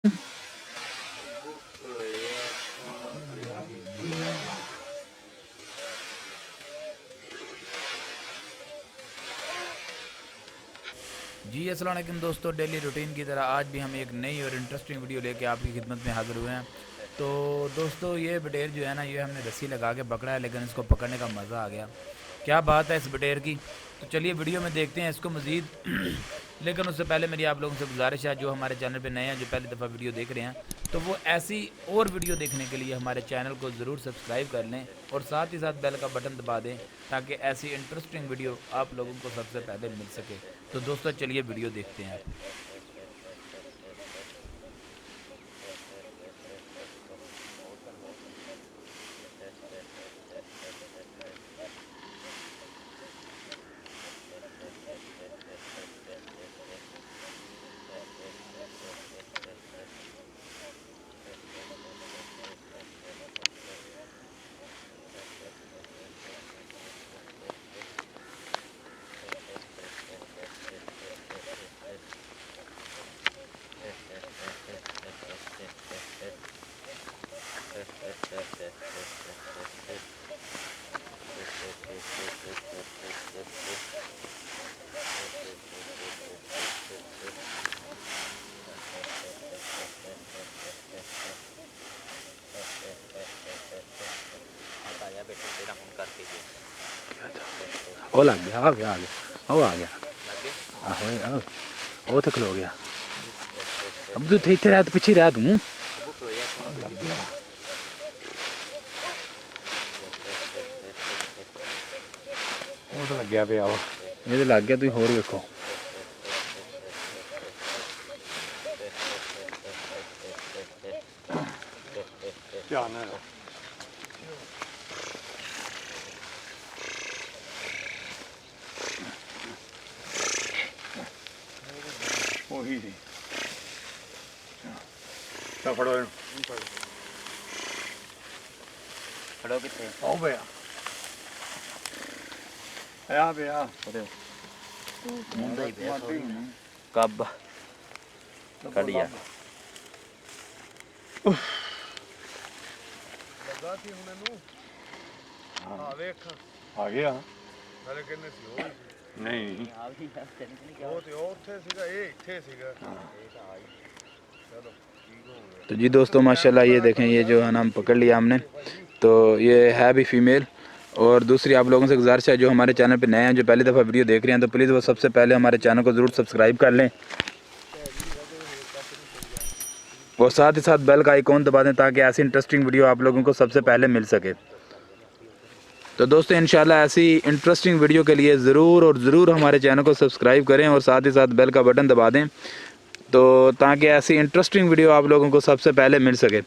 जी अस्सलाम वालेकुम दोस्तों, डेली रूटीन की तरह आज भी हम एक नई और इंटरेस्टिंग वीडियो लेके आपकी खिदमत में हाज़िर हुए हैं। तो दोस्तों ये बटेर जो है ना, ये हमने रस्सी लगा के पकड़ा है, लेकिन इसको पकड़ने का मज़ा आ गया। क्या बात है इस बटेर की। तो चलिए वीडियो में देखते हैं इसको मज़ीद। लेकिन उससे पहले मेरी आप लोगों से गुजारिश है, जो हमारे चैनल पे नए हैं, जो पहली दफ़ा वीडियो देख रहे हैं, तो वो ऐसी और वीडियो देखने के लिए हमारे चैनल को ज़रूर सब्सक्राइब कर लें और साथ ही साथ बेल का बटन दबा दें, ताकि ऐसी इंटरेस्टिंग वीडियो आप लोगों को सबसे पहले मिल सके। तो दोस्तों चलिए वीडियो देखते हैं। वो लग गया, आ गया, वो आ गया। आहो वो तो खलो गया। अब तू थे इतने रात पीछे रह तू। वो तो लग गया पे आओ। ये तो लग गया, तू होर देखो। क्या ना वही थी। तो फड़ो खड़ो कितने ओ भैया आया भैया मुंडा ही भैया कब कड़िया ਲੱਗਾ ਸੀ ਹੁਣ ਇਹਨੂੰ ਆ ਵੇਖ आ गया ਨਾਲੇ ਕਿੰਨੇ ਸੀ ਉਹ ਵੀ नहीं आ भी टेंशन ਉਹ ਤੇ ਉਹ ਉੱਥੇ ਸੀਗਾ ਇਹ ਇੱਥੇ ਸੀਗਾ ਚਲੋ ਠੀਕ ਹੋ ਗਿਆ। तो जी दोस्तों माशाल्लाह ये देखें, ये जो है ना हम पकड़ लिया हमने, तो ये है भी फीमेल। और दूसरी आप लोगों से गुजारिश है, जो हमारे चैनल पे नए हैं, जो पहली दफ़ा वीडियो देख रहे हैं, तो प्लीज़ वो सबसे पहले हमारे चैनल को ज़रूर सब्सक्राइब कर लें और साथ ही साथ बेल का आइकॉन दबा दें, ताकि ऐसी इंटरेस्टिंग वीडियो आप लोगों को सबसे पहले मिल सके। तो दोस्तों इंशाल्लाह ऐसी इंटरेस्टिंग वीडियो के लिए ज़रूर और ज़रूर हमारे चैनल को सब्सक्राइब करें और साथ ही साथ बेल का बटन दबा दें, तो ताकि ऐसी इंटरेस्टिंग वीडियो आप लोगों को सबसे पहले मिल सके।